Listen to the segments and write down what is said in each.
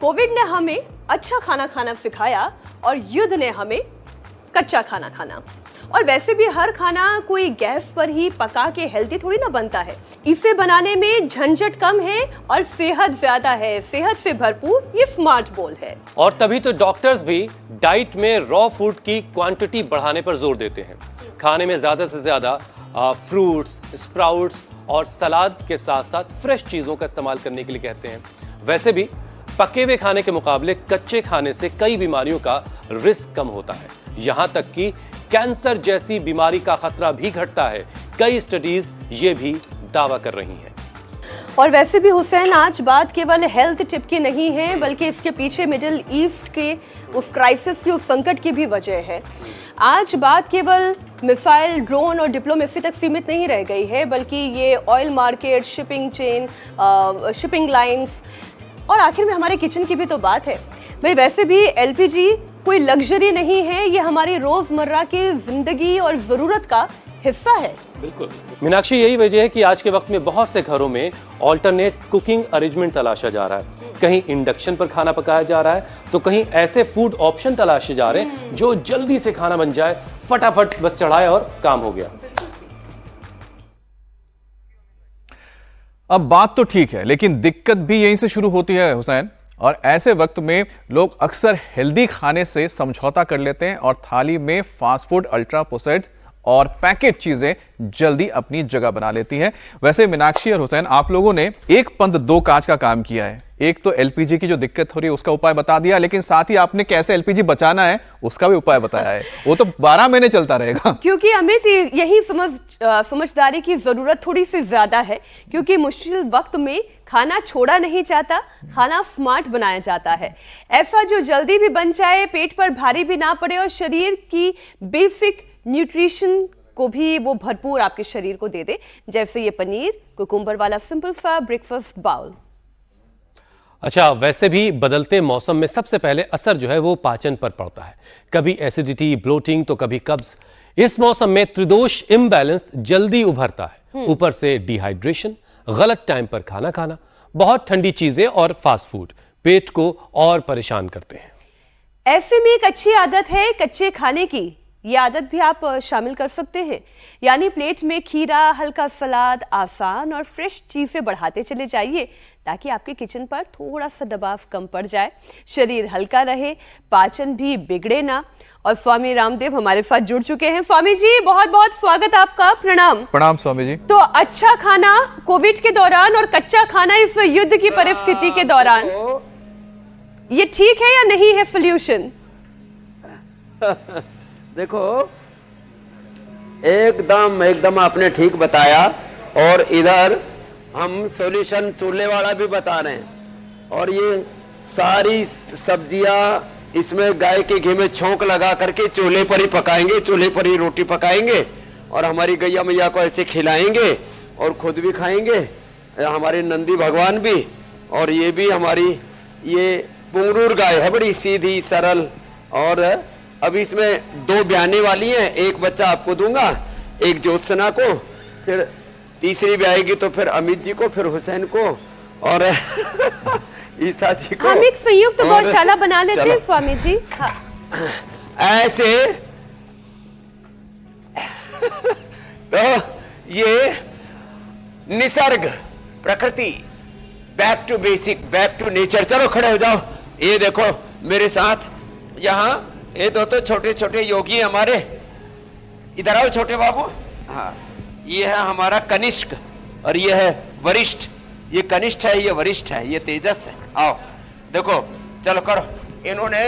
Covid ने हमें अच्छा खाना खाना सिखाया और युद्ध ने हमें कच्चा खाना खाना। और वैसे भी हर खाना कोई गैस पर ही पका के हेल्दी थोड़ी ना बनता है। इसे बनाने में झंझट कम है और सेहत ज्यादा है। सेहत से भरपूर ये स्मार्ट बोल है। और तभी तो डॉक्टर्स भी डाइट में रॉ फूड की क्वांटिटी बढ़ाने पर जोर देते हैं। खाने में ज्यादा से ज्यादा फ्रूट्स, स्प्राउट्स और सलाद के साथ साथ फ्रेश चीजों का इस्तेमाल करने के लिए कहते हैं। वैसे भी पके हुए खाने के मुकाबले कच्चे खाने से कई बीमारियों का रिस्क कम होता है। यहां तक कि कैंसर जैसी बीमारी का खतरा भी घटता है। कई स्टडीज ये भी दावा कर रही हैं। और वैसे भी हुसैन, आज बात केवल हेल्थ टिप की नहीं है, बल्कि इसके पीछे मिडिल ईस्ट के उस क्राइसिस की, उस संकट की भी वजह है। आज बात केवल मिसाइल, ड्रोन और डिप्लोमेसी तक सीमित नहीं रह गई है, बल्कि ये oil market, shipping chain, shipping lines और आखिर में हमारे किचन की भी तो बात है। भाई वैसे भी एलपीजी कोई लग्जरी नहीं है, ये हमारी रोजमर्रा की जिंदगी और जरूरत का हिस्सा है। बिल्कुल मीनाक्षी, यही वजह है कि आज के वक्त में बहुत से घरों में ऑल्टरनेट कुकिंग अरेंजमेंट तलाशा जा रहा है। कहीं इंडक्शन पर खाना पकाया जा रहा है तो कहीं ऐसे फूड ऑप्शन तलाशे जा रहे हैं जो जल्दी से खाना बन जाए, फटाफट बस चढ़ाए और काम हो गया। अब बात तो ठीक है, लेकिन दिक्कत भी यहीं से शुरू होती है हुसैन। और ऐसे वक्त में लोग अक्सर हेल्दी खाने से समझौता कर लेते हैं और थाली में फास्ट फूड, अल्ट्रा प्रोसेस्ड और पैकेट चीजें जल्दी अपनी जगह बना लेती हैं। वैसे मीनाक्षी और हुसैन, आप लोगों ने एक पंथ दो काज का काम किया है। एक तो एलपीजी की जो दिक्कत हो रही है उसका उपाय बता दिया, लेकिन साथ ही आपने कैसे एलपीजी बचाना है उसका भी उपाय बताया है। वो तो 12 महीने चलता रहेगा। क्योंकि अमित, यही समझदारी की जरूरत थोड़ी सी ज्यादा है, क्योंकि मुश्किल वक्त में खाना छोड़ा नहीं जाता, खाना स्मार्ट बनाया जाता है। ऐसा जो जल्दी भी बन जाए, पेट पर भारी भी ना पड़े और शरीर की बेसिक न्यूट्रिशन को भी वो भरपूर आपके शरीर को दे दे, जैसे ये पनीर कुकुम्बर वाला सिंपल सा ब्रेकफास्ट बाउल। अच्छा, वैसे भी बदलते मौसम में सबसे पहले असर जो है वो पाचन पर पड़ता है। कभी एसिडिटी, ब्लोटिंग तो कभी कब्ज। इस मौसम में त्रिदोष इम्बैलेंस जल्दी उभरता है। ऊपर से डिहाइड्रेशन, गलत टाइम पर खाना खाना, बहुत ठंडी चीजें और फास्ट फूड पेट को और परेशान करते हैं। ऐसे में एक अच्छी आदत है कच्चे खाने की। ये आदत भी आप शामिल कर सकते हैं, यानी प्लेट में खीरा, हल्का सलाद, आसान और फ्रेश चीजें बढ़ाते चले जाइए, ताकि आपके किचन पर थोड़ा सा दबाव कम पड़ जाए, शरीर हल्का रहे, पाचन भी बिगड़े ना। और स्वामी रामदेव हमारे साथ जुड़ चुके हैं। स्वामी जी, बहुत बहुत स्वागत आपका। प्रणाम। प्रणाम स्वामी जी। तो अच्छा खाना कोविड के दौरान और कच्चा खाना इस युद्ध की परिस्थिति के दौरान, ये ठीक है या नहीं है सोल्यूशन? देखो, एकदम आपने ठीक बताया। और इधर हम सॉल्यूशन चूल्हे वाला भी बता रहे हैं। और ये सारी सब्जियां इसमें गाय के घी में छौंक लगा करके चूल्हे पर ही पकाएंगे, चूल्हे पर ही रोटी पकाएंगे और हमारी गैया मैया को ऐसे खिलाएंगे और खुद भी खाएंगे, हमारे नंदी भगवान भी। और ये भी हमारी ये पुंगरूर गाय है, बड़ी सीधी सरल। और अभी इसमें 2 ब्याने वाली हैं, एक बच्चा आपको दूंगा, एक ज्योत्सना को, फिर तीसरी भी आएगी तो फिर अमित जी को, फिर हुसैन को और ईसा जी को। हम एक संयुक्त गौशाला बना लेते हैं स्वामी जी। हाँ। ऐसे तो ये निसर्ग, प्रकृति, back to basic, back to nature. चलो खड़े हो जाओ। ये देखो मेरे साथ यहाँ ये 2 तो छोटे छोटे योगी हमारे। इधर आओ छोटे बाबू। हाँ, ये है हमारा कनिष्क और ये है वरिष्ठ। ये कनिष्ठ है, ये वरिष्ठ है, ये तेजस है। आओ देखो, चलो करो। इन्होंने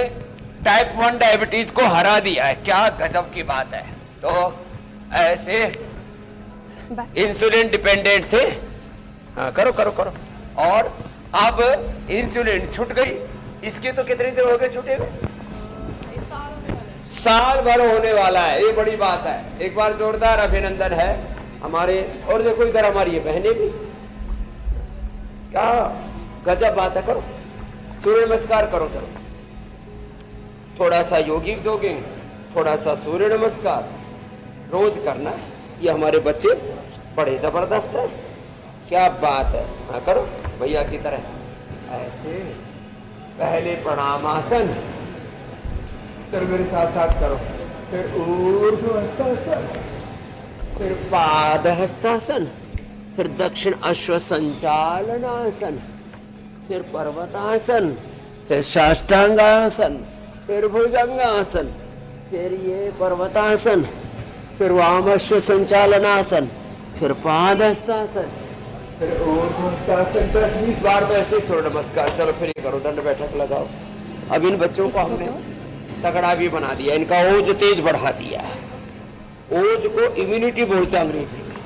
टाइप 1 डायबिटीज को हरा दिया है। क्या गजब की बात है। तो ऐसे इंसुलिन डिपेंडेंट थे। हाँ, करो करो करो। और अब इंसुलिन छूट गई। इसके तो कितनी देर हो गए छूटे हुए? साल भर होने वाला है। ये बड़ी बात है। एक बार जोरदार अभिनंदन है हमारे। और देखो इधर हमारी ये बहनें भी, क्या गजब बात है। करो सूर्य नमस्कार करो। चलो थोड़ा सा योगिक जोगिंग, थोड़ा सा सूर्य नमस्कार रोज करना है। ये हमारे बच्चे बड़े जबरदस्त है। क्या बात है। हाँ करो भैया की तरह ऐसे। पहले प्रणामासन, चलो मेरे साथ साथ करो। फिर ऊर्ध्व हस्तासन, फिर पाद हस्तासन, फिर दक्षिण अश्व संचालनासन, फिर पर्वतासन, फिर साष्टांगासन, फिर भुजंगासन, फिर ये पर्वतासन, फिर वामश्व संचालनासन, फिर पादहस्तासन, फिर ऊर्ध्वहस्तासन। 10-20 बार तो ऐसे सूर्य नमस्कार। चलो फिर ये करो, दंड बैठक लगाओ। अब इन बच्चों को हमने तगड़ा भी बना दिया, इनका ओज तेज बढ़ा दिया। ओज को इम्यूनिटी बोलते हैं अंग्रेजी में,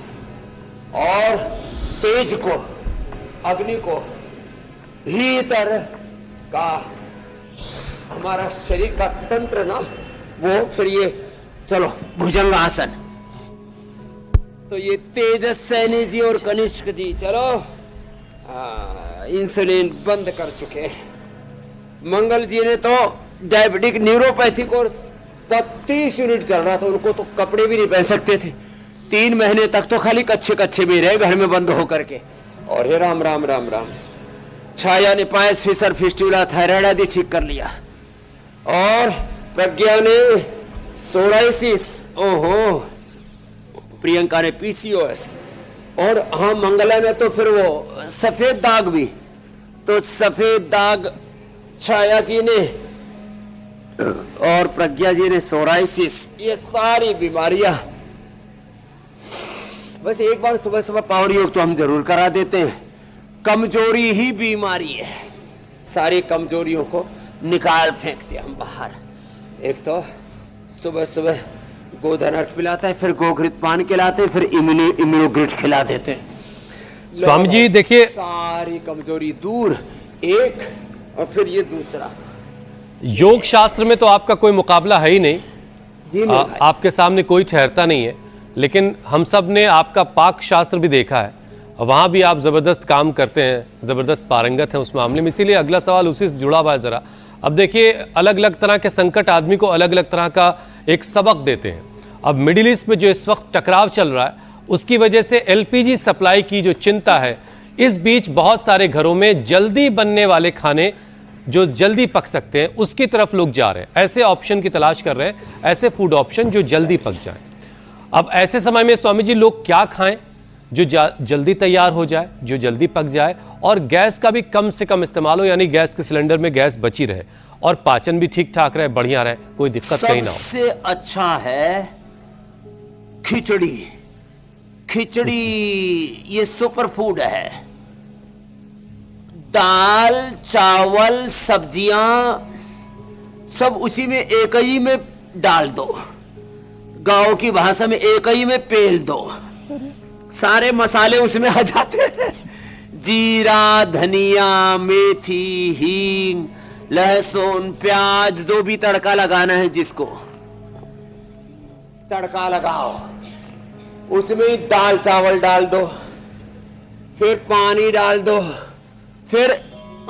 और तेज को, अग्नि को, भीतर का हमारा शरीर का तंत्र ना, वो फिर ये चलो भुजंगासन। तो ये तेजस सैनी जी और कनिष्क जी चलो इंसुलिन बंद कर चुके। मंगल जी ने तो डायबिटिक न्यूरोपैथी कोर्स 32 यूनिट चल रहा था, उनको तो कपड़े भी नहीं पहन सकते थे। 3 महीने तक तो खाली कच्चे कच्चे भी रहे घर में बंद होकर के। और हे राम राम राम राम। छाया ने पायस फिसर फिस्टुला थायराइड आदि ठीक कर लिया। और प्रज्ञा ने सोराइसिस, ओहो, प्रियंका ने पीसीओएस, और हाँ मंगला में तो फिर वो सफेद दाग भी। तो सफेद दाग छाया जी ने और प्रज्ञा जी ने सोराइसिस, ये सारी बीमारियां। बस एक बार सुबह सुबह पावर योग तो हम जरूर करा देते हैं। कमजोरी ही बीमारी है, सारी कमजोरियों को निकाल फेंकते हम बाहर। एक तो सुबह सुबह गोधन अर्घ पिलाता है, फिर गोघृत पान खिलाते हैं, फिर इम्यूनोग्रिट खिला देते हैं। स्वामी जी देखिए, सारी कमजोरी दूर, एक और फिर ये दूसरा। योग शास्त्र में तो आपका कोई मुकाबला है ही नहीं जी नहीं भाई। आपके सामने कोई ठहरता नहीं है। लेकिन हम सब ने आपका पाक शास्त्र भी देखा है, वहाँ भी आप ज़बरदस्त काम करते हैं, ज़बरदस्त पारंगत हैं उस मामले में। इसीलिए अगला सवाल उसी से जुड़ा हुआ है ज़रा। अब देखिए, अलग अलग तरह के संकट आदमी को अलग अलग तरह का एक सबक देते हैं। अब मिडिल ईस्ट में जो इस वक्त टकराव चल रहा है, उसकी वजह से एलपीजी सप्लाई की जो चिंता है, इस बीच बहुत सारे घरों में जल्दी बनने वाले खाने जो जल्दी पक सकते हैं उसकी तरफ लोग जा रहे हैं। ऐसे ऑप्शन की तलाश कर रहे हैं, ऐसे फूड ऑप्शन जो जल्दी पक जाएं। अब ऐसे समय में स्वामी जी लोग क्या खाएं जो जल्दी तैयार हो जाए, जो जल्दी पक जाए, और गैस का भी कम से कम इस्तेमाल हो, यानी गैस के सिलेंडर में गैस बची रहे और पाचन भी ठीक ठाक रहे, बढ़िया रहे, कोई दिक्कत कहीं ना हो। सबसे अच्छा है खिचड़ी। खिचड़ी ये सुपर फूड है। दाल चावल सब्जियां सब उसी में एक ही में डाल दो, गांव की भाषा में एक ही में पेल दो, सारे मसाले उसमें आ जाते हैं। जीरा, धनिया, मेथी, हींग, लहसुन, प्याज, जो भी तड़का लगाना है जिसको, तड़का लगाओ, उसमें दाल चावल डाल दो, फिर पानी डाल दो, फिर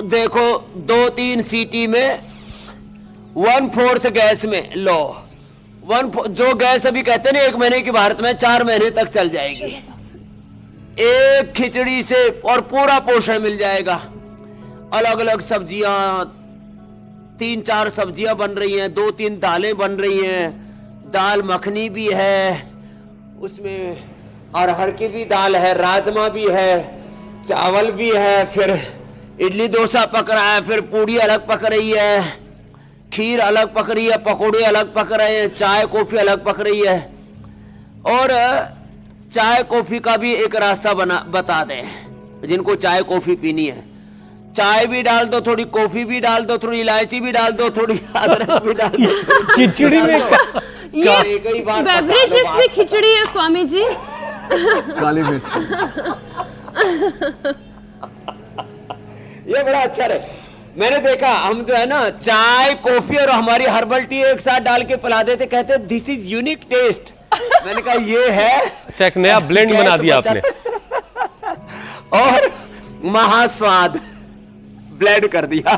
देखो 2-3 सीटी में 1/4 गैस में लो। जो गैस अभी कहते हैं ना 1 महीने की, भारत में 4 महीने तक चल जाएगी एक खिचड़ी से, और पूरा पोषण मिल जाएगा। अलग अलग सब्जियां, 3-4 सब्जियां बन रही हैं, 2-3 दालें बन रही हैं, दाल मखनी भी है, उसमें अरहर की भी दाल है, राजमा भी है, चावल भी है, फिर इडली डोसा पक रहा है, फिर पूड़ी अलग पक रही है, खीर अलग पक रही है, पकोड़े अलग पक रहे हैं, चाय कॉफी अलग पक रही है। और चाय कॉफी का भी एक रास्ता बता दें, जिनको चाय कॉफी पीनी है, चाय भी डाल दो, थोड़ी कॉफी भी डाल दो, थोड़ी इलायची भी डाल दो, थोड़ी अदरक भी डाल दो। खिचड़ी में ये बेवरेजेस में खिचड़ी है स्वामी जी। काली मिर्च। ये बड़ा अच्छा रहे। मैंने देखा, हम जो है ना चाय कॉफी और हमारी हर्बल टी एक साथ डाल के पिला देते, कहते दिस इज यूनिक टेस्ट। मैंने कहा ये है, अच्छा एक नया ब्लेंड बना दिया आपने। और महास्वाद ब्लेंड कर दिया।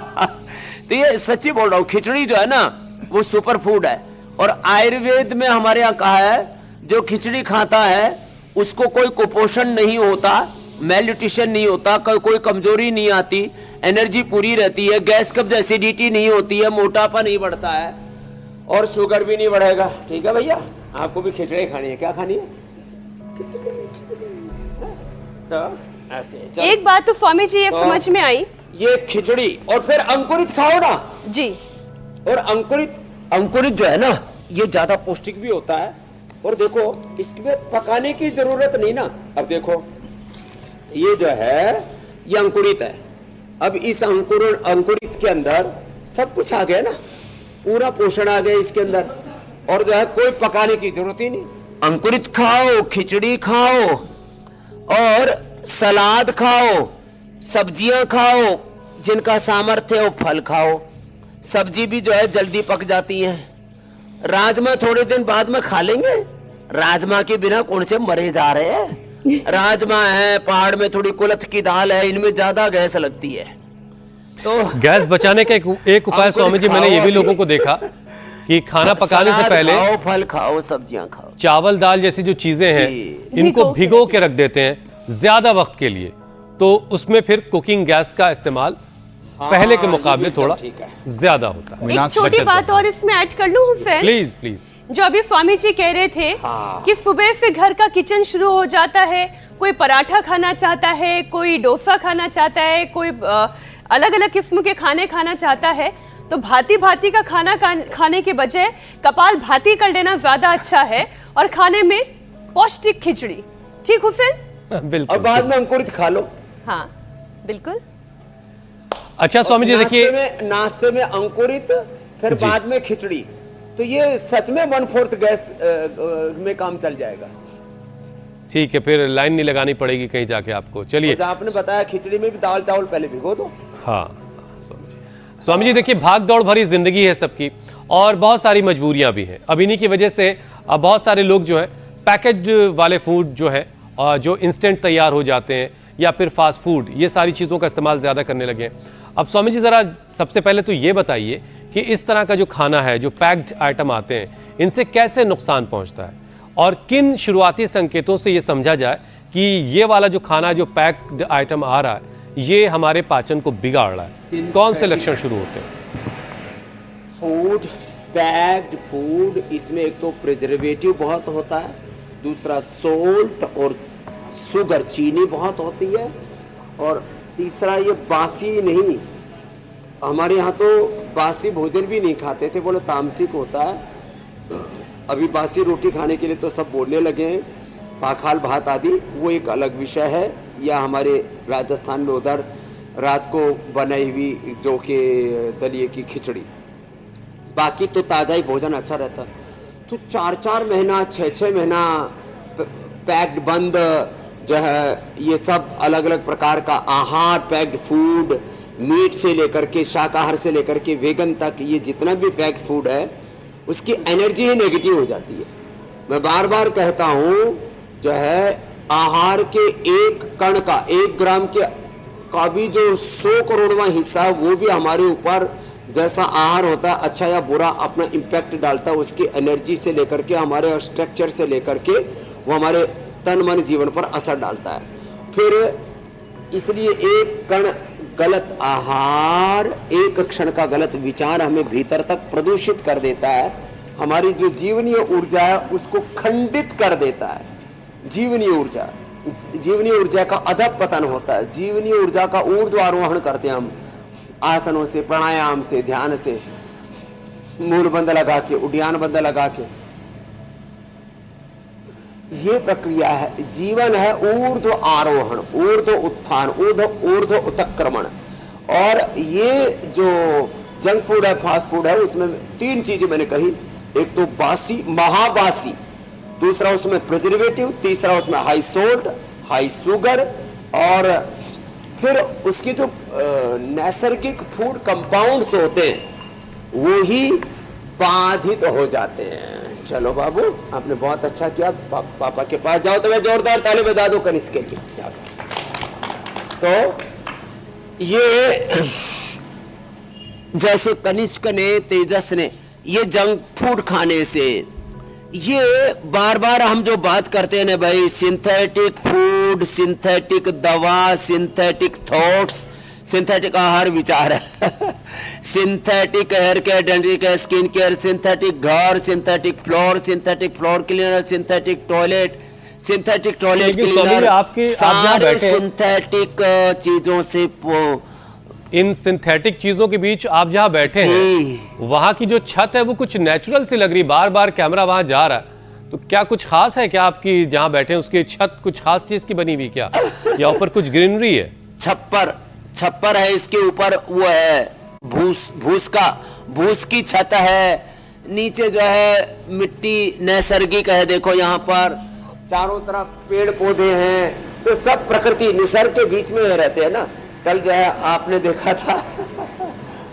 तो ये सच्ची बोल रहा हूँ, खिचड़ी जो है ना वो सुपर फूड है। और आयुर्वेद में हमारे यहाँ कहा है, जो खिचड़ी खाता है उसको कोई कुपोषण नहीं होता, मेल न्यूट्रिशन नहीं होता, कोई कमजोरी नहीं आती, एनर्जी पूरी रहती है, गैस कब्ज एसिडिटी नहीं होती है, मोटापा नहीं बढ़ता है और शुगर भी नहीं बढ़ेगा। ठीक है भैया, आपको भी खिचड़ी खानी है, क्या खानी है? तो ऐसे एक बात तो स्वामी जी ये समझ में आई, ये खिचड़ी और फिर अंकुरित खाओ ना जी। और अंकुरित जो है ना ये ज्यादा पौष्टिक भी होता है। और देखो इसमें पकाने की जरूरत नहीं ना। अब देखो ये जो है ये अंकुरित है। अब इस अंकुरित के अंदर सब कुछ आ गया ना, पूरा पोषण आ गया इसके अंदर और जो है कोई पकाने की जरूरत ही नहीं। अंकुरित खाओ, खिचड़ी खाओ और सलाद खाओ, सब्जियां खाओ, जिनका सामर्थ्य है वो फल खाओ। सब्जी भी जो है जल्दी पक जाती है। राजमा थोड़े दिन बाद में खा लेंगे, राजमा के बिना कौन से मरे जा रहे हैं। राजमा है, पहाड़ में थोड़ी कुलथ की दाल है, इनमें ज्यादा गैस लगती है। तो गैस बचाने का एक उपाय स्वामी जी, मैंने ये भी लोगों को देखा कि खाना पकाने से पहले खाओ, फल खाओ, सब्जियां खाओ, चावल दाल जैसी जो चीजें हैं इनको भिगो के रख देते हैं ज्यादा वक्त के लिए, तो उसमें फिर कुकिंग गैस का इस्तेमाल पहले के मुकाबले थोड़ा ज्यादा होता है। एक छोटी बात और इसमें ऐड कर लूं हुसैन, प्लीज प्लीज। जो अभी स्वामी जी कह रहे थे कि सुबह से घर का किचन शुरू हो जाता है, कोई पराठा खाना चाहता है, कोई डोसा खाना चाहता है, कोई अलग अलग किस्म के खाने खाना चाहता है, तो भांति भांति का खाना खाने के बजाय कपाल भांति कर लेना ज्यादा अच्छा है और खाने में पौष्टिक खिचड़ी। ठीक हुसैन? बिल्कुल। और बाद में अंकुरित खा लो। हाँ बिल्कुल। अच्छा स्वामी जी देखिए, नाश्ते में अंकुरित, फिर बाद में खिचड़ी, तो ये सच में 1/4 गैस में काम चल जाएगा। ठीक है, फिर लाइन नहीं लगानी पड़ेगी कहीं जाके आपको। चलिए, आपने बताया खिचड़ी में भी दाल चावल पहले भिगो दो। हाँ स्वामी जी देखिए, भाग दौड़ भरी जिंदगी है सबकी और बहुत सारी मजबूरियां भी हैं। अब इन्हीं की वजह से अब बहुत सारे लोग जो है पैकेज वाले फूड जो है और जो इंस्टेंट तैयार हो जाते हैं या फिर फास्ट फूड, ये सारी चीज़ों का इस्तेमाल ज़्यादा करने लगे हैं। अब स्वामी जी ज़रा सबसे पहले तो ये बताइए कि इस तरह का जो खाना है, जो पैक्ड आइटम आते हैं, इनसे कैसे नुकसान पहुंचता है और किन शुरुआती संकेतों से ये समझा जाए कि ये वाला जो खाना, जो पैक्ड आइटम आ रहा है, ये हमारे पाचन को बिगाड़ रहा है। कौन से लक्षण शुरू होते हैं? फूड, पैक्ड फूड, इसमें एक तो प्रिजर्वेटिव बहुत होता है, दूसरा सोल्ट और शुगर, चीनी बहुत होती है, और तीसरा ये बासी नहीं। हमारे यहाँ तो बासी भोजन भी नहीं खाते थे, बोले तामसिक होता है। अभी बासी रोटी खाने के लिए तो सब बोलने लगे हैं, पाखाल भात आदि, वो एक अलग विषय है। या हमारे राजस्थान में उधर रात को बनाई हुई जौ के दलिए की खिचड़ी, बाकी तो ताज़ा ही भोजन अच्छा रहता। तो 4-4 महीना, 6-6 महीना पैक्ड बंद जो है, ये सब अलग अलग प्रकार का आहार, पैक्ड फूड, मीट से लेकर के शाकाहार से लेकर के वेगन तक, ये जितना भी पैक्ड फूड है उसकी एनर्जी ही नेगेटिव हो जाती है। मैं बार बार कहता हूँ, जो है आहार के एक कण का, 1 ग्राम के का भी जो 100 करोड़वां हिस्सा, वो भी हमारे ऊपर जैसा आहार होता है, अच्छा या बुरा, अपना इम्पैक्ट डालता है। उसकी एनर्जी से लेकर के, हमारे स्ट्रक्चर से लेकर के, वो हमारे तन मन जीवन पर असर डालता है। फिर इसलिए एक कण गलत आहार, एक क्षण का गलत विचार हमें भीतर तक प्रदूषित कर देता है। हमारी जो जीवनीय ऊर्जा है उसको खंडित कर देता है। जीवनीय ऊर्जा का अधःपतन होता है। जीवनीय ऊर्जा का ऊर्ध्वारोहण करते हैं हम आसनों से, प्राणायाम से, ध्यान से, मूल बंद लगा के, उड्डयन बंद लगा के। ये प्रक्रिया है, जीवन है ऊर्ध्व आरोहण, ऊर्ध्व उत्थान, ऊर्ध्व उत्क्रमण। और ये जो जंक फूड है, फास्ट फूड है, उसमें 3 चीजें मैंने कही। एक तो बासी, महाबासी, दूसरा उसमें प्रिजर्वेटिव, तीसरा उसमें हाई सोल्ट, हाई शुगर, और फिर उसके जो नैसर्गिक फूड कंपाउंड्स होते हैं वो ही बाधित हो जाते हैं। चलो बाबू, आपने बहुत अच्छा किया, पापा के पास जाओ तो मैं जोरदार ताली बजा दो कनिष्क के लिए। जाओ। तो ये जैसे कनिष्क ने, तेजस ने, ये जंक फूड खाने से, ये बार बार हम जो बात करते हैं ना भाई, सिंथेटिक फूड फूड, सिंथेटिक दवा, सिंथेटिक थॉट्स, सिंथेटिक आहार विचार है synthetic hair care, dental care, skin care, synthetic घर, synthetic floor cleaner, synthetic toilet लेकिन स्वामी जी, क्लीनर, आप जहाँ सारे बैठे हैं, सिंथेटिक चीजों से इन सिंथेटिक चीजों के बीच आप जहां बैठे हैं, वहां की जो छत है वो कुछ नेचुरल सी लग रही, बार बार कैमरा वहां जा रहा है, तो क्या कुछ खास है क्या आपकी जहां बैठे हैं उसकी छत कुछ खास चीज की बनी हुई क्या, या ऊपर कुछ ग्रीनरी है? छप्पर है, इसके ऊपर वो है भूस की छत है, नीचे जो है मिट्टी नैसर्गिक है। देखो यहाँ पर चारों तरफ पेड़ पौधे हैं, तो सब प्रकृति निसर्ग के बीच में रहते हैं ना। कल जो है आपने देखा था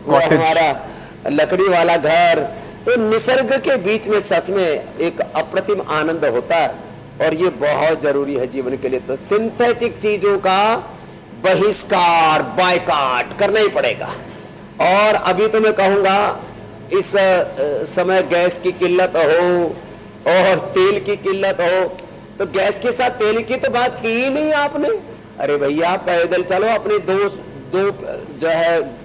वो हमारा लकड़ी वाला घर, तो निसर्ग के बीच में सच में एक अप्रतिम आनंद होता है, और ये बहुत जरूरी है जीवन के लिए। तो सिंथेटिक चीजों का बहिष्कार, बायकॉट करना ही पड़ेगा। और अभी तो मैं कहूंगा इस समय गैस की किल्लत हो और तेल की किल्लत हो, तो गैस के साथ तेल की तो बात की ही नहीं आपने। अरे भैया पैदल चलो, अपनी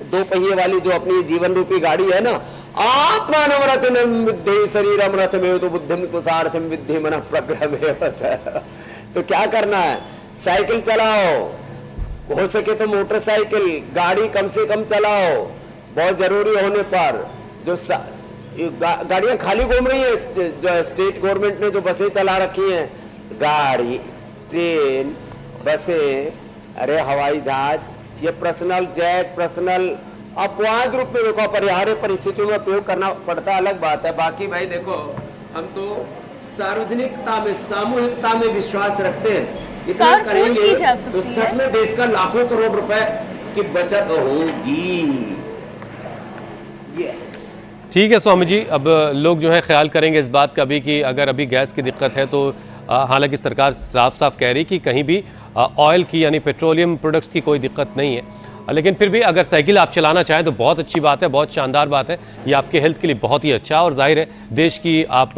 दो पहिए वाली जो अपनी जीवन रूपी गाड़ी है ना, आत्मानम रथम विद्धि शरीरम रथमेव तो बुद्धिम कुसार्थम विद्धि मनः प्रग्रहमेव च। तो क्या करना है, साइकिल चलाओ, हो सके तो मोटरसाइकिल, गाड़ी कम से कम चलाओ, बहुत जरूरी होने पर। जो गाड़ियां खाली घूम रही है, जो स्टेट गवर्नमेंट ने जो बसें चला रखी हैं, गाड़ी, ट्रेन, बसें, अरे हवाई जहाज, ये पर्सनल जेट, पर्सनल अपवाद रूप में देखो अपरिहार्य परिस्थितियों में प्रयोग करना पड़ता, अलग बात है। बाकी भाई देखो, हम तो सार्वजनिकता में, सामूहिकता में विश्वास रखते हैं। इतना करेंगे तो सच में देश का लाखों करोड़ रुपए की बचत होगी। ठीक है स्वामी जी, अब लोग जो है ख्याल करेंगे इस बात का भी कि अगर अभी गैस की दिक्कत है तो हालांकि सरकार साफ साफ कह रही कि कहीं भी ऑयल की यानी पेट्रोलियम प्रोडक्ट्स की कोई दिक्कत नहीं है, लेकिन फिर भी अगर साइकिल आप चलाना चाहें तो बहुत अच्छी बात है, बहुत शानदार बात है, ये आपके हेल्थ के लिए बहुत ही अच्छा, और जाहिर है देश की आप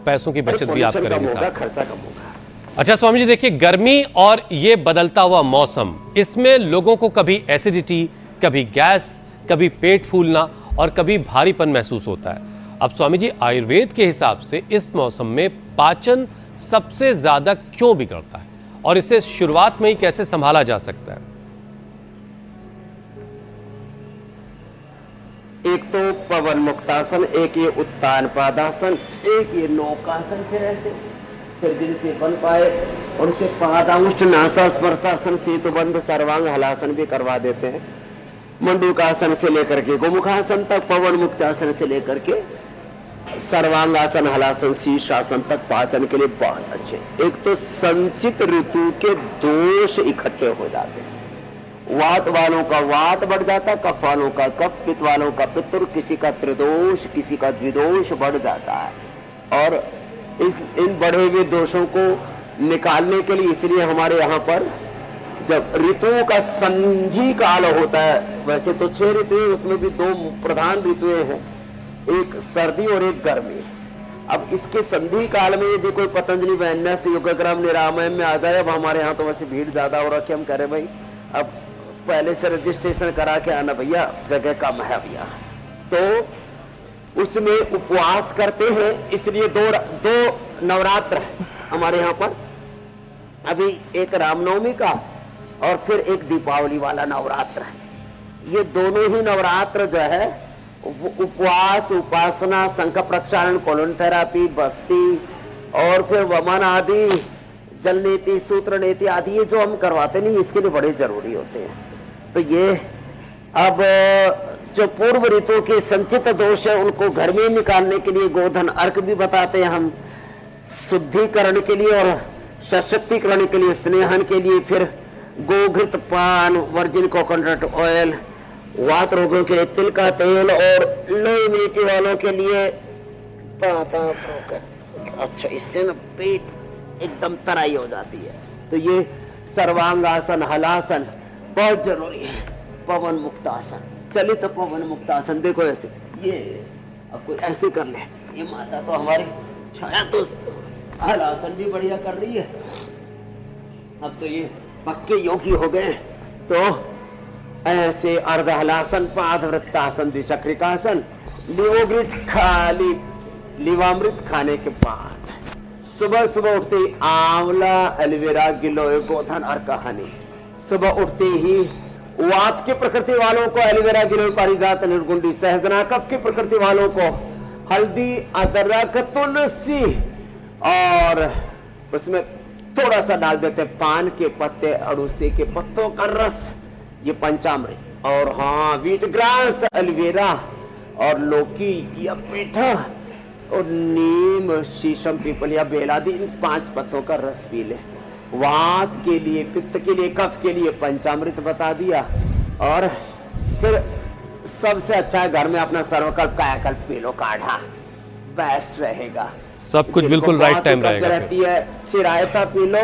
पैसों की बचत भी आप करेंगे साथ। खर्चा कम होगा। अच्छा स्वामी जी, देखिए गर्मी और ये बदलता हुआ मौसम, इसमें लोगों को कभी एसिडिटी, कभी गैस, कभी पेट फूलना और कभी भारीपन महसूस होता है। अब स्वामी जी, आयुर्वेद के हिसाब से इस मौसम में पाचन सबसे ज्यादा क्यों बिगड़ता है और इसे शुरुआत में ही कैसे संभाला जा सकता है? एक तो पवन मुक्तासन, एक ये उत्तान पादासन, एक ये नौकासन, फिर जिनसे बन पाए उनके पादांश नासा स्पर्शासन, सेतुबंध, सर्वांग हलासन भी करवा देते हैं। मंडूकासन से लेकर के गोमुखासन तक, पवन मुक्तासन से लेकर के सर्वांगासन, हलासन, शीर्षासन तक पाचन के लिए बहुत अच्छे। एक तो संचित ऋतु के दोष इकट्ठे हो जाते हैं, वात वालों का वात बढ़ जाता है, कफ वालों का कफ, पित्त वालों का पित्त, किसी का त्रिदोष, किसी का द्विदोष बढ़ जाता है। और इन बढ़े हुए दोषों को निकालने के लिए इसलिए हमारे यहाँ पर जब ऋतुओं का संधि काल होता है, वैसे तो 6 ऋतु, उसमें भी 2 प्रधान ऋतुएं हैं, एक सर्दी और एक गर्मी। अब इसके संधि काल में यदि कोई पतंजलि वैन्यास योगग्राम निरामय में आ जाए, अब हमारे यहाँ तो वैसे भीड़ ज्यादा हो रखी, हम कह रहे भाई अब पहले से रजिस्ट्रेशन करा के आना भैया, जगह कम है भैया, तो उसमें उपवास करते हैं। इसलिए दो नवरात्र हमारे यहाँ पर, अभी एक रामनवमी का और फिर एक दीपावली वाला नवरात्र है। ये दोनों ही नवरात्र जो है उपवास, उपासना, शंख प्रक्षालन, कोलन थेरापी, बस्ती और फिर वमन आदि, जल नीति, सूत्र नीति आदि, ये जो हम करवाते नहीं, इसके लिए बड़े जरूरी होते हैं। तो ये अब जो पूर्व ऋतु के संचित दोष है उनको घर में निकालने के लिए गोधन अर्क भी बताते हैं हम, शुद्धिकरण के लिए और सशक्तिकरण के लिए, स्नेहन के लिए फिर गोघृत पान, वर्जिन कोकोनट ऑयल, वात रोगों के लिए तिल का तेल, और लो इम्यूनिटी वालों के लिए अच्छा, इससे ना पेट एकदम तराई हो जाती है। तो ये सर्वांगासन, हलासन बहुत जरूरी है। पवन मुक्तासन, चलिए तो पवन मुक्तासन देखो ऐसे, ये अब कोई ऐसे कर ले, ये माता तो हमारी छाया तो हलासन भी बढ़िया कर रही है, अब तो ये पक्के योगी हो गए। तो ऐसे अर्धहलासन, पादवृत्तासन, द्विचक्रिकासन, लिवामृत खाने के बाद सुबह सुबह उठते ही आंवला, एलोवेरा, गिलोय, गोधन और कहानी। सुबह उठते ही वात के प्रकृति वालों को एलोवेरा, गिलोय, पारिजात, निर्गुंडी, सहजना, कफ की प्रकृति वालों को हल्दी, अदरक, तुलसी और उसमें थोड़ा सा डाल देते पान के पत्ते, अड़ूसी के पत्तों का रस, ये पंचामृत। और हाँ, व्हीट ग्रास, एलोवेरा और लौकी या पेठा और नीम, शीशम, पीपल या बेल आदि, इन 5 पत्तों का रस पी ले। वात के लिए, पित्त के लिए, कफ के लिए पंचामृत बता दिया। और फिर सबसे अच्छा है घर में अपना सर्वकल्प कायाकल्प पी लो, काढ़ा बेस्ट रहेगा। सब कुछ बिल्कुल राइट टाइम रहेगा। रहती है, सिरायता पी लो।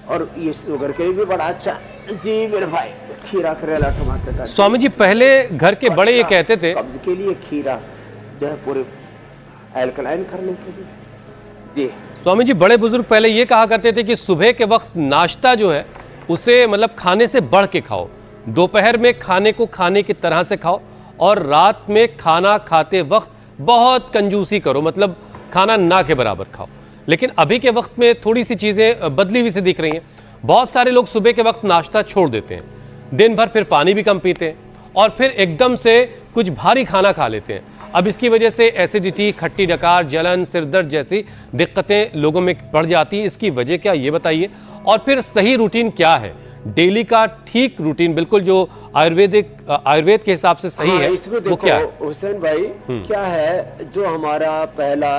और ये शुगर के लिए भी बड़ा अच्छा। जी मेरे भाई, खीरा, करेला, टमाटर का। स्वामी जी, पहले घर के बड़े ये कहते थे कब्ज के लिए खीरा जो है पूरे एल्कलाइन करने के लिए। जी स्वामी जी, बड़े बुजुर्ग पहले ये कहा करते थे कि सुबह के वक्त नाश्ता जो है उसे मतलब खाने से बढ़ के खाओ, दोपहर में खाने को खाने की तरह से खाओ, और रात में खाना खाते वक्त बहुत कंजूसी करो, मतलब खाना ना के बराबर खाओ। लेकिन अभी के वक्त में थोड़ी सी चीज़ें बदली हुई से दिख रही हैं। बहुत सारे लोग सुबह के वक्त नाश्ता छोड़ देते हैं, दिन भर फिर पानी भी कम पीते हैं और फिर एकदम से कुछ भारी खाना खा लेते हैं। अब इसकी वजह से एसिडिटी, खट्टी डकार, जलन, सिरदर्द जैसी दिक्कतें लोगों में बढ़ जाती है। इसकी वजह क्या, ये बताइए। और फिर सही रूटीन क्या है, डेली का ठीक रूटीन, बिल्कुल जो आयुर्वेद के हिसाब से सही है, इसमें वो क्या है? हुसैन भाई, क्या है, जो हमारा पहला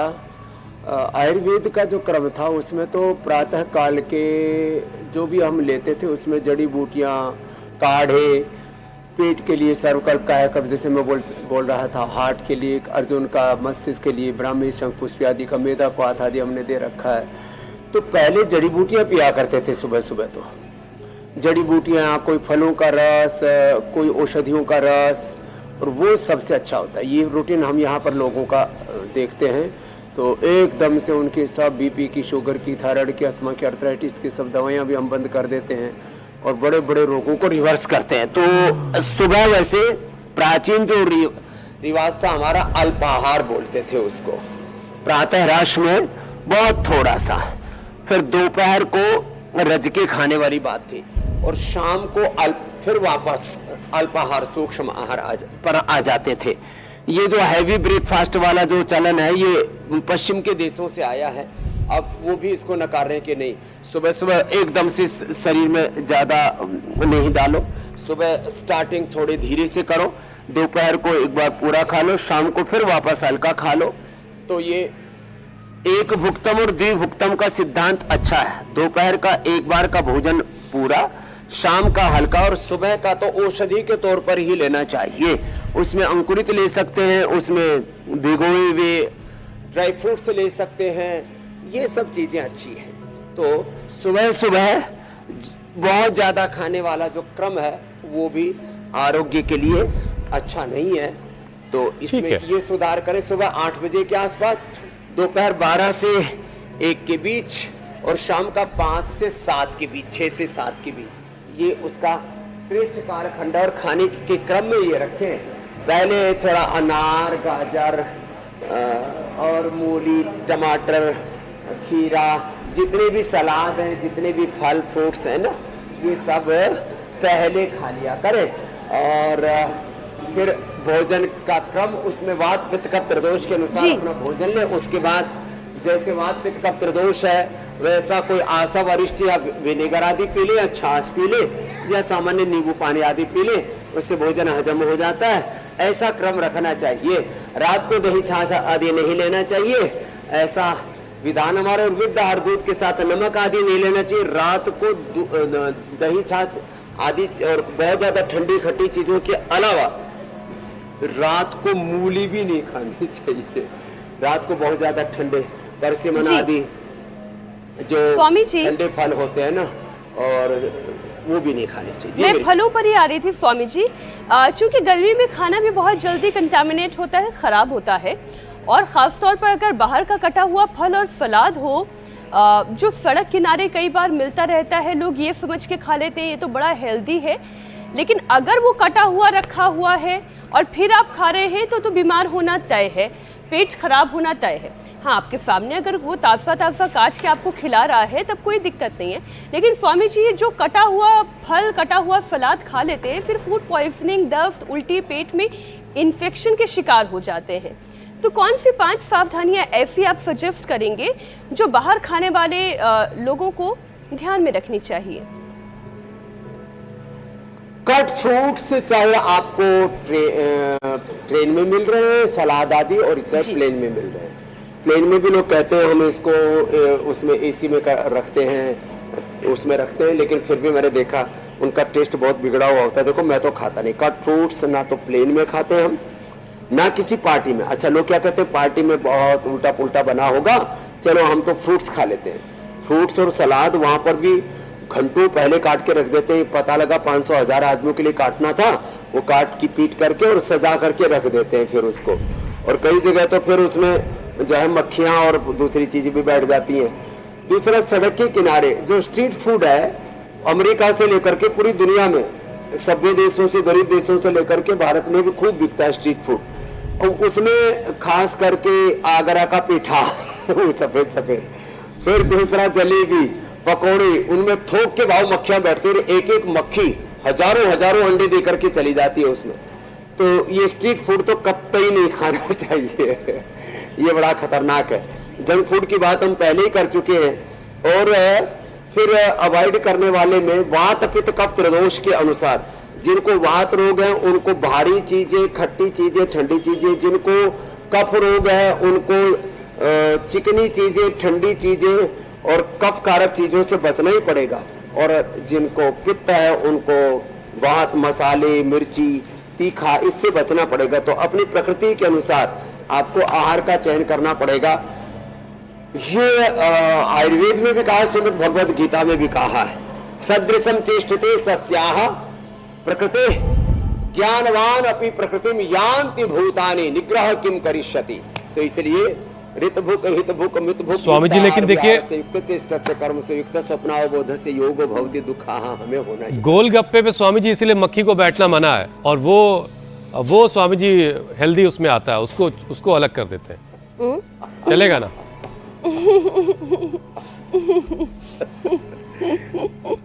आयुर्वेद का जो क्रम था उसमें तो प्रातः काल के जो भी हम लेते थे उसमें जड़ी बूटियां, काढ़े, पेट के लिए सर्वकल्प कायाकल्प, जैसे मैं बोल रहा था, हार्ट के लिए अर्जुन का, मस्तिष्क के लिए ब्राह्मी, शंखपुष्प आदि का, मेधा पात आदि हमने दे रखा है। तो पहले जड़ी बूटियां पिया करते थे सुबह सुबह। तो जड़ी बूटियां, कोई फलों का रस, कोई औषधियों का रस, और वो सबसे अच्छा होता है। ये रूटीन हम यहाँ पर लोगों का देखते हैं। तो एकदम से उनके सब बीपी की, शुगर की, थायराइड की, अस्थमा की, आर्थराइटिस की सब दवाइयाँ भी हम बंद कर देते हैं और बड़े बड़े रोगों को रिवर्स करते हैं। तो सुबह वैसे प्राचीन जो रिवाज था हमारा, अल्पाहार बोलते थे उसको, प्रातः राश में बहुत थोड़ा सा, फिर दोपहर को रजके खाने वाली बात थी, और शाम को फिर वापस अल्पाहार, सूक्ष्म आहार पर आ जाते थे। ये जो हैवी ब्रेकफास्ट वाला जो चलन है ये पश्चिम के देशों से आया है। अब वो भी इसको नकार रहे हैं कि नहीं, सुबह सुबह एकदम से शरीर में ज्यादा नहीं डालो, सुबह स्टार्टिंग थोड़ी धीरे से करो, दोपहर को एक बार पूरा खा लो, शाम को फिर वापस हल्का खा लो। तो ये एक भुक्तम और द्विभुक्तम का सिद्धांत अच्छा है। दोपहर का एक बार का भोजन पूरा, शाम का हल्का, और सुबह का तो औषधि के तौर पर ही लेना चाहिए। उसमें अंकुरित ले सकते हैं, उसमें भिगोए हुए ड्राई फ्रूट्स ले सकते हैं, ये सब चीजें अच्छी हैं। तो सुबह सुबह बहुत ज्यादा खाने वाला जो क्रम है वो भी आरोग्य के लिए अच्छा नहीं है। तो इसमें ये सुधार करें, सुबह 8 बजे के आसपास, दोपहर 12 से 1 के बीच, और शाम का 5 से 7 के बीच, 6 से 7 के बीच, ये उसका श्रेष्ठ कारखंड। और खाने के क्रम में ये रखें, पहले थोड़ा अनार, गाजर और मूली, टमाटर, खीरा, जितने भी सलाद हैं, जितने भी फल फ्रूट्स हैं ना, ये सब पहले खा लिया करें। और फिर भोजन का क्रम, उसमें वात पित्त कफ त्रिदोष के अनुसार अपना भोजन ले। उसके बाद जैसे वात पित्त कफ त्रिदोष है वैसा कोई आसा वरिष्ठ या विनेगर आदि पी ले, या छाछ पी ले, या सामान्य नींबू पानी आदि पी ले, उससे भोजन हजम हो जाता है। ऐसा क्रम रखना चाहिए। रात को दही छाछ आदि नहीं लेना चाहिए, ऐसा विधान हमारे। और विद्ध आहार, दूध के साथ नमक आदि नहीं लेना चाहिए। रात को दही छाछ आदि और बहुत ज्यादा ठंडी खट्टी चीजों के अलावा रात को मूली भी नहीं खानी चाहिए। रात को बहुत ज्यादा ठंडे परसिमन आदि जो ठंडे फल होते हैं ना, और वो भी नहीं खाने चाहिए। मैं फलों पर ही आ रही थी स्वामी जी, चूंकि गर्मी में खाना भी बहुत जल्दी कंटामिनेट होता है, खराब होता है, और ख़ास तौर पर अगर बाहर का कटा हुआ फल और सलाद हो जो सड़क किनारे कई बार मिलता रहता है, लोग ये समझ के खा लेते हैं ये तो बड़ा हेल्दी है, लेकिन अगर वो कटा हुआ रखा हुआ है और फिर आप खा रहे हैं तो बीमार होना तय है, पेट खराब होना तय है। हाँ, आपके सामने अगर वो ताज़ा ताज़ा काट के आपको खिला रहा है तब कोई दिक्कत नहीं है, लेकिन स्वामी जी जो कटा हुआ फल, कटा हुआ सलाद खा लेते हैं, फिर फूड पॉइजनिंग, दस्त, उल्टी, पेट में इन्फेक्शन के शिकार हो जाते हैं। तो कौन सी 5 सावधानियां ऐसी आप सजेस्ट करेंगे जो बाहर खाने वाले लोगों को ध्यान में रखनी चाहिए? कट फ्रूट्स चाहे आपको ट्रेन में मिल रहे हैं, सलाद आदि, और चाहे प्लेन में मिल रहे हैं। प्लेन में भी लोग कहते हैं हम इसको उसमें एसी में रखते हैं, उसमें रखते हैं, लेकिन फिर भी मैंने देखा उनका टेस्ट बहुत बिगड़ा हुआ होता है। देखो, मैं तो खाता नहीं कट फ्रूट्स, ना तो प्लेन में खाते हैं हम, ना किसी पार्टी में। अच्छा, लोग क्या कहते हैं पार्टी में बहुत उल्टा पुल्टा बना होगा, चलो हम तो फ्रूट्स खा लेते हैं। फ्रूट्स और सलाद वहां पर भी घंटों पहले काट के रख देते हैं, पता लगा 500-1000 आदमियों के लिए काटना था, वो काट की पीट करके और सजा करके रख देते हैं फिर उसको। और कई जगह तो फिर उसमें जो है मक्खियां और दूसरी चीजें भी बैठ जाती हैं। दूसरा, सड़क के किनारे जो स्ट्रीट फूड है, अमेरिका से लेकर के पूरी दुनिया में, सभ्य देशों से गरीब देशों से लेकर के भारत में भी खूब बिकता है स्ट्रीट फूड। और उसमें खास करके आगरा का पीठा सफेद सफेद, फिर दूसरा जलेबी, पकौड़े, उनमें थोक के भाव मक्खियां बैठती है, एक एक मक्खी हजारों अंडे दे करके चली जाती है उसमें। तो ये स्ट्रीट फूड तो कतई नहीं खाना चाहिए, ये बड़ा खतरनाक है। जंक फूड की बात हम पहले ही कर चुके हैं। और फिर अवॉइड करने वाले में वात, पित्त, कफ, त्रिदोष के अनुसार, जिनको वात रोग है उनको भारी चीजें, खट्टी चीजें, ठंडी चीजें, जिनको कफ रोग है उनको चिकनी चीजें, ठंडी चीजें और कफ कारक चीजों से बचना ही पड़ेगा। और जिनको पित्त है उनको वात, मसाले, मिर्ची, तीखा, इससे बचना पड़ेगा। तो अपनी प्रकृति के अनुसार आपको आहार का चयन करना पड़ेगा। ये आयुर्वेद में भी कहा, श्रीमद् भगवद गीता में भी कहा है, सदृशम चेष्टते सस्याः प्रकृते ज्ञानवान अपि प्रकृतिम यान्ति भूतानि निग्रह किम करिष्यति। तो इसलिए ऋतभुक, हितभुक, मितभुक, स्वामी जी, लेकिन देखिए, युक्त चेष्टा से कर्म से युक्त स्वप्नावबोध से योग भवति दुखा, हमें होना है। गोलगप्पे पे स्वामी जी इसलिए मक्खी को बैठना मना है, और वो स्वामी जी हेल्दी उसमें आता है, उसको अलग कर देते हैं। चलेगा ना?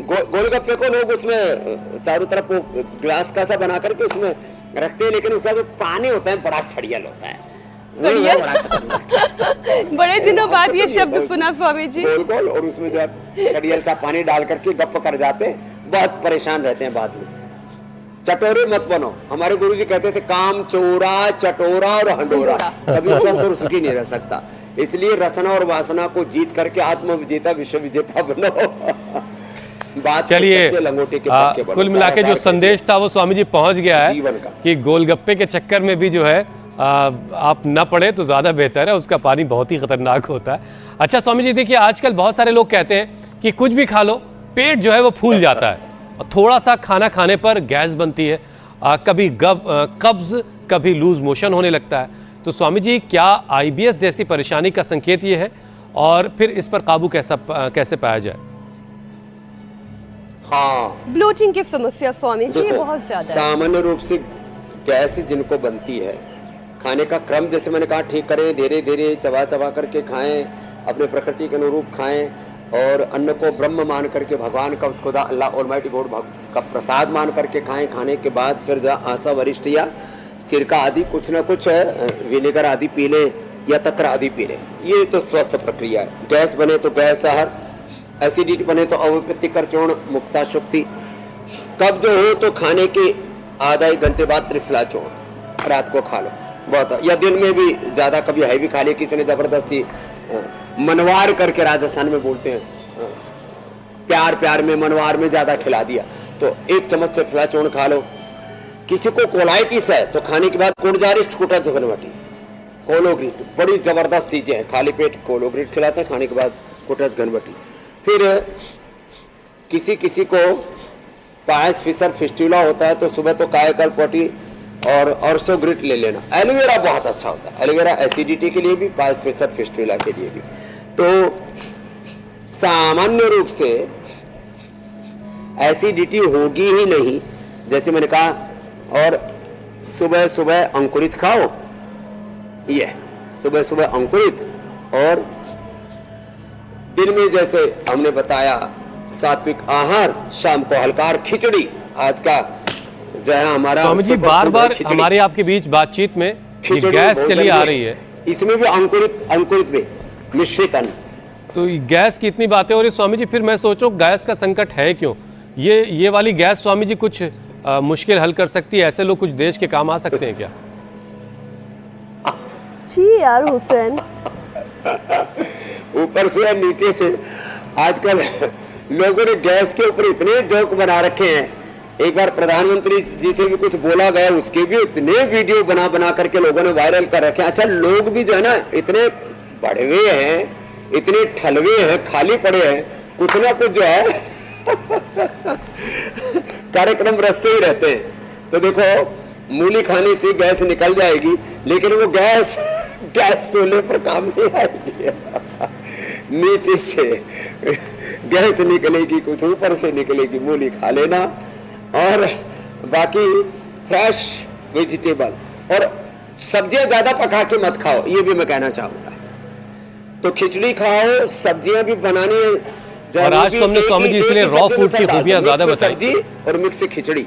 गोलगप्पे को लोग उसमें चारों तरफ ग्लास का सा बना करके उसमें रखते हैं, लेकिन उसका जो पानी होता है बड़ा सड़ियल होता है। बड़े दिनों बाद ये शब्द सुना स्वामी जी। गोल गोल, और उसमें जो है सड़ियल सा पानी डाल करके गप कर जाते हैं, बहुत परेशान रहते हैं बाद में। चटोरे मत बनो, हमारे गुरुजी कहते थे काम चोरा, चटोरा और हंडोरा कभी स्वस्थ और सुखी नहीं रह सकता। इसलिए रसना और वासना को जीत करके आत्म विजेता, विश्व विजेता बनो। चलिए, कुल मिला के जो संदेश था वो स्वामी जी पहुंच गया है कि गोलगप्पे के चक्कर में भी जो है आप न पड़े तो ज्यादा बेहतर है, उसका पानी बहुत ही खतरनाक होता है। अच्छा स्वामी जी, देखिए आजकल बहुत सारे लोग कहते हैं कि कुछ भी खा लो, पेट जो है वो फूल जाता है, थोड़ा सा खाना खाने पर गैस बनती है, कभी कब्ज, कभी लूज मोशन होने लगता है। तो स्वामी जी, क्या IBS जैसी परेशानी का संकेत ये है, और फिर इस पर काबू कैसे पाया जाए? हाँ, ब्लोटिंग की समस्या स्वामी जी ये बहुत ज्यादा है। सामान्य रूप से गैस जिनको बनती है, खाने का क्रम जैसे मैंने कहा ठीक करें, धीरे धीरे चबा चबा करके खाएं, अपने प्रकृति के अनुरूप खाएं, और अन्न को ब्रह्म मान करके, भगवान का, उसको अल्लाह ऑलमाइटी गॉड का प्रसाद मान करके खाएं। खाने के बाद फिर आशा वरिष्ठ या सिरका आदि कुछ ना कुछ विनेगर आदि पी लें या तक्र आदि पी लें, ये तो स्वस्थ प्रक्रिया है। गैस बने तो गैस आहर, एसिडिटी बने तो अवपित्तिकर चूर्ण, मुक्ता शुक्ति। कब्ज हो तो खाने के आधा एक घंटे बाद त्रिफला चूर्ण रात को खा लो, बहुत, या दिन में भी ज्यादा कभी हैवी खा लिया, किसी ने जबरदस्ती मनवार करके राजस्थान में बोलते हैं, प्यार प्यार में मनवार में ज्यादा खिला दिया, तो 1 चम्मच त्रिफला चूर्ण खा लो। किसी को कोलाइटिस है तो खाने के बाद कोडजारिस्ट, कोटा जगनवटी, कोलोग्रीट, बड़ी जबरदस्त चीजें हैं, खाली पेट कोलोग्रीट खिलाते हैं, खाने के बाद कोटा जगनवटी। फिर किसी किसी को पायस फिसर फिस्टुला होता है तो सुबह तो कायाकल्प और ऑर्सोग्रिट ले लेना। एलोवेरा बहुत अच्छा होता है, एलोवेरा एसिडिटी के लिए भी, पायस फिसर फिस्टुला के लिए भी। तो सामान्य रूप से एसिडिटी होगी ही नहीं, जैसे मैंने कहा। और सुबह सुबह अंकुरित खाओ, ये सुबह सुबह अंकुरित, और दिन में जैसे हमने बताया सात्विक आहार, शाम को हल्का खिचड़ी। आज का जो है हमारा स्वामी जी बार बार हमारे आपके बीच बातचीत में ये गैस चली आ रही है, इसमें भी अंकुरित भी मिश्रित अन्न। तो गैस की इतनी बातें हो रही स्वामी जी, फिर मैं सोचो गैस का संकट है क्यों? ये वाली गैस स्वामी जी कुछ मुश्किल हल कर सकती है? ऐसे लोग कुछ देश के काम आ सकते हैं क्या? जी यार हुसैन, ऊपर से या नीचे से आजकल लोगों ने गैस के ऊपर इतने जोक बना रखे हैं। एक बार प्रधानमंत्री जी से भी कुछ बोला गया, उसके भी इतने वीडियो बना करके लोगों ने वायरल कर रखे हैं। अच्छा, लोग भी जो है ना इतने बढ़वे हैं, इतने ठलवे हैं, खाली पड़े हैं, कुछ ना कुछ जो है कार्यक्रम रचते ही रहते हैं। तो देखो, मूली खाने से गैस निकल जाएगी, लेकिन वो गैस सोने पर काम नहीं आएगी। नीचे से गैस निकलेगी, कुछ ऊपर से निकलेगी। मूली खा लेना, और बाकी फ्रेश वेजिटेबल और सब्जियां ज्यादा पका के मत खाओ, ये भी मैं कहना चाहूंगा। तो खिचड़ी खाओ, सब्जियां भी बनानी है। और आज तो हमने स्वामी जी इसलिए रॉ फूड की खूबियां ज्यादा बताई, सब्जी और मिक्स खिचड़ी,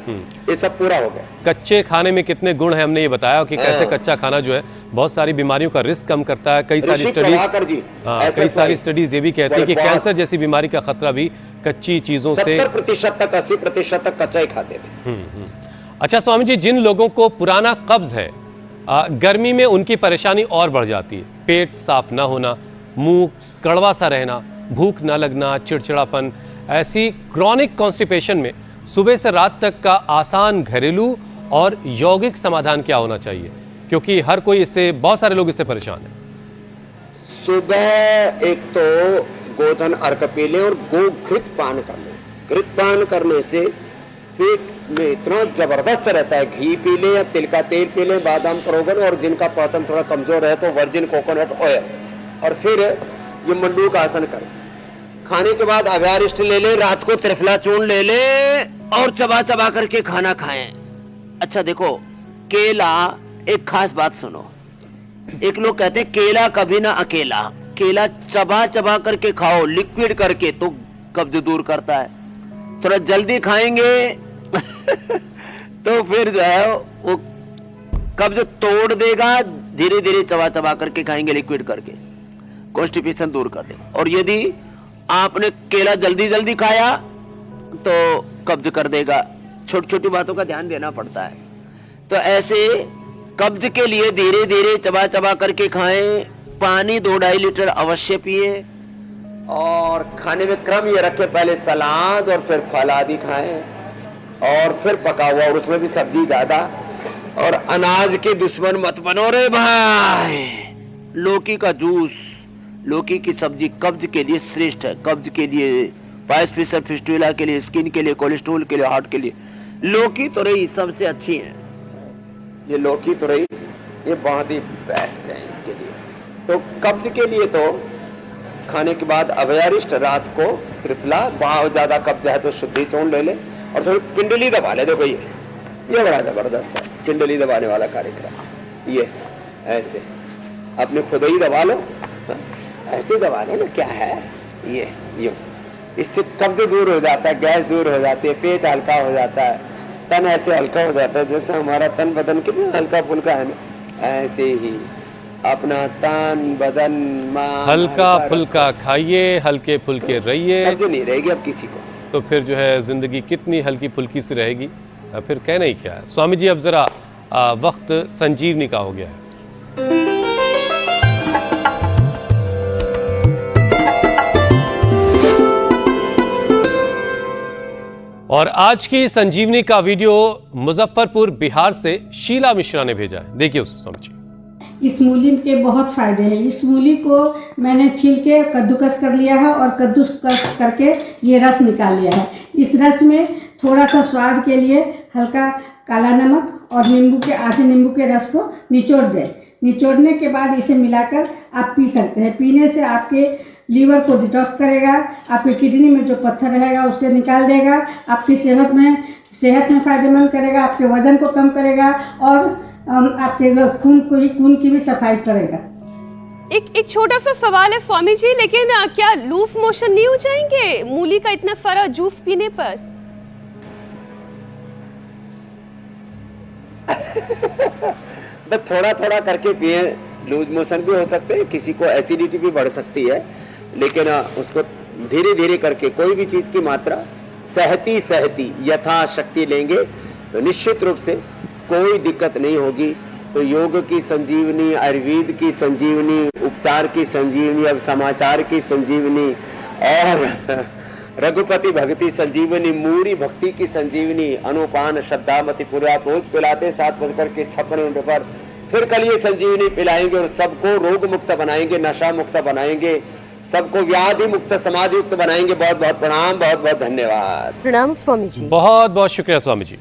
ये सब पूरा हो गया। कच्चे खाने में कितने गुण है हमने ये बताया कि कैसे कच्चा खाना जो है बहुत सारी बीमारियों का रिस्क कम करता है। कई सारी स्टडीज ये भी कहती है कि कैंसर जैसी बीमारी का खतरा भी कच्ची चीजों से 70% तक 80% तक कच्चा ही खाते थे। अच्छा स्वामी जी, जिन लोगों को पुराना कब्ज है, गर्मी में उनकी परेशानी और बढ़ जाती है। पेट साफ ना होना, मुंह कड़वा सा रहना, भूख ना लगना, चिड़चिड़ापन, ऐसी क्रॉनिक कॉन्स्टिपेशन में सुबह से रात तक का आसान घरेलू और यौगिक समाधान क्या होना चाहिए? क्योंकि हर कोई इससे, बहुत सारे लोग इससे परेशान हैं। सुबह एक तो गोधन अर्क पी लें और गोघृत पान कर लें। घृत पान करने से पेट में इतना जबरदस्त रहता है। घी पी लें या तिल का तेल पी लें, बादाम प्रोगन, और जिनका पाचन थोड़ा कमजोर है तो वर्जिन कोकोनट ऑयल। और फिर ये मंडूक आसन करें। खाने के बाद अभ्यारिष्ट ले लें, रात को त्रिफला चूर्ण ले लें और चबा चबा करके खाना खाएं। अच्छा देखो, केला, एक खास बात सुनो, एक लोग कहते हैं केला कभी ना अकेला। केला चबा चबा करके खाओ, लिक्विड करके, तो कब्ज दूर करता है। थोड़ा जल्दी खाएंगे तो फिर जो है वो कब्ज तोड़ देगा। धीरे धीरे चबा चबा करके खाएंगे, लिक्विड करके, कॉन्स्टिपेशन दूर कर दे। और यदि आपने केला जल्दी जल्दी खाया तो कब्ज कर देगा। छोटी छोटी बातों का ध्यान देना पड़ता है। तो ऐसे कब्ज के लिए धीरे धीरे चबा चबा करके खाएं। पानी 2-2.5 लीटर अवश्य पिए। और खाने में क्रम ये रखें, पहले सलाद और फिर फल आदि खाएं, और फिर पका हुआ, और उसमें भी सब्जी ज्यादा। और अनाज के दुश्मन मत बनो रे भाई। लौकी का जूस, लौकी की सब्जी कब्ज के लिए श्रेष्ठ है। कब्ज के लिए, पाइल्स, फिशर, फिस्टुला के लिए, स्किन के लिए, कोलेस्ट्रॉल के लिए, हार्ट के लिए लौकी तुरई सबसे अच्छी है। ये लौकी तुरई ये बहुत ही बेस्ट है इसके लिए। तो कब्ज के लिए तो खाने के बाद अभयारिष्ट, रात को त्रिफला, बहुत ज्यादा कब्ज है तो शुद्धि चूर्ण ले ले, और थोड़ी पिंडली दबा ले। देखो ये बड़ा जबरदस्त है पिंडली दबाने वाला कार्यक्रम। ये ऐसे अपने खुद ही दबा लो, ऐसे दबा लो ना, क्या है ये यूं। इससे कब्ज दूर हो जाता है, गैस दूर हो जाती है, पेट हल्का हो जाता है, तन ऐसे हल्का हो जाता है जैसे हमारा तन बदन कितना हल्का फुल्का है ना, ऐसे ही अपना तन बदन हल्का फुल्का खाइए, हल्के फुल्के रहिए। कब्ज नहीं रहेगी अब किसी को। तो फिर जो है जिंदगी कितनी हल्की फुल्की सी रहेगी, फिर कहना ही क्या है। स्वामी जी अब जरा वक्त संजीवनी का हो गया है। और आज की संजीवनी का वीडियो मुजफ्फरपुर बिहार से शीला मिश्रा ने भेजा है, देखिए उसे समझिए। इस मूली के बहुत फायदे हैं। इस मूली को मैंने छील के कद्दूकस कर लिया है और कद्दूकस करके ये रस निकाल लिया है। इस रस में थोड़ा सा स्वाद के लिए हल्का काला नमक और नींबू के, आधे नींबू के रस को निचोड़ दें। निचोड़ने के बाद इसे मिलाकर आप पी सकते हैं। पीने से आपके लीवर को डिटॉक्स करेगा, आपकी किडनी में जो पत्थर रहेगा उसे निकाल देगा, आपकी सेहत में फायदेमंद करेगा, आपके वजन को कम करेगा और आपके खून की भी सफाई करेगा। एक छोटा सा सवाल है स्वामी जी, लेकिन क्या लूज मोशन नहीं हो जाएंगे मूली का इतना सारा जूस पीने पर? बस थोड़ा थोड़ा करके पिए, लूज मोशन भी हो सकते हैं, किसी को एसिडिटी भी बढ़ सकती है, लेकिन उसको धीरे धीरे करके कोई भी चीज की मात्रा सहती यथाशक्ति लेंगे तो निश्चित रूप से कोई दिक्कत नहीं होगी। तो योग की संजीवनी, आयुर्वेद की संजीवनी, उपचार की संजीवनी, अब समाचार की संजीवनी और रघुपति भक्ति संजीवनी, मूरी भक्ति की संजीवनी, अनुपान श्रद्धामति पूरा रोज पिलाते 7:56 पर, फिर कल ये संजीवनी पिलाएंगे और सबको रोग मुक्त बनाएंगे, नशा मुक्त बनाएंगे, सबको व्याधि मुक्त समाधि मुक्त बनाएंगे। बहुत बहुत प्रणाम, बहुत बहुत धन्यवाद। प्रणाम स्वामी जी। बहुत बहुत शुक्रिया स्वामी जी।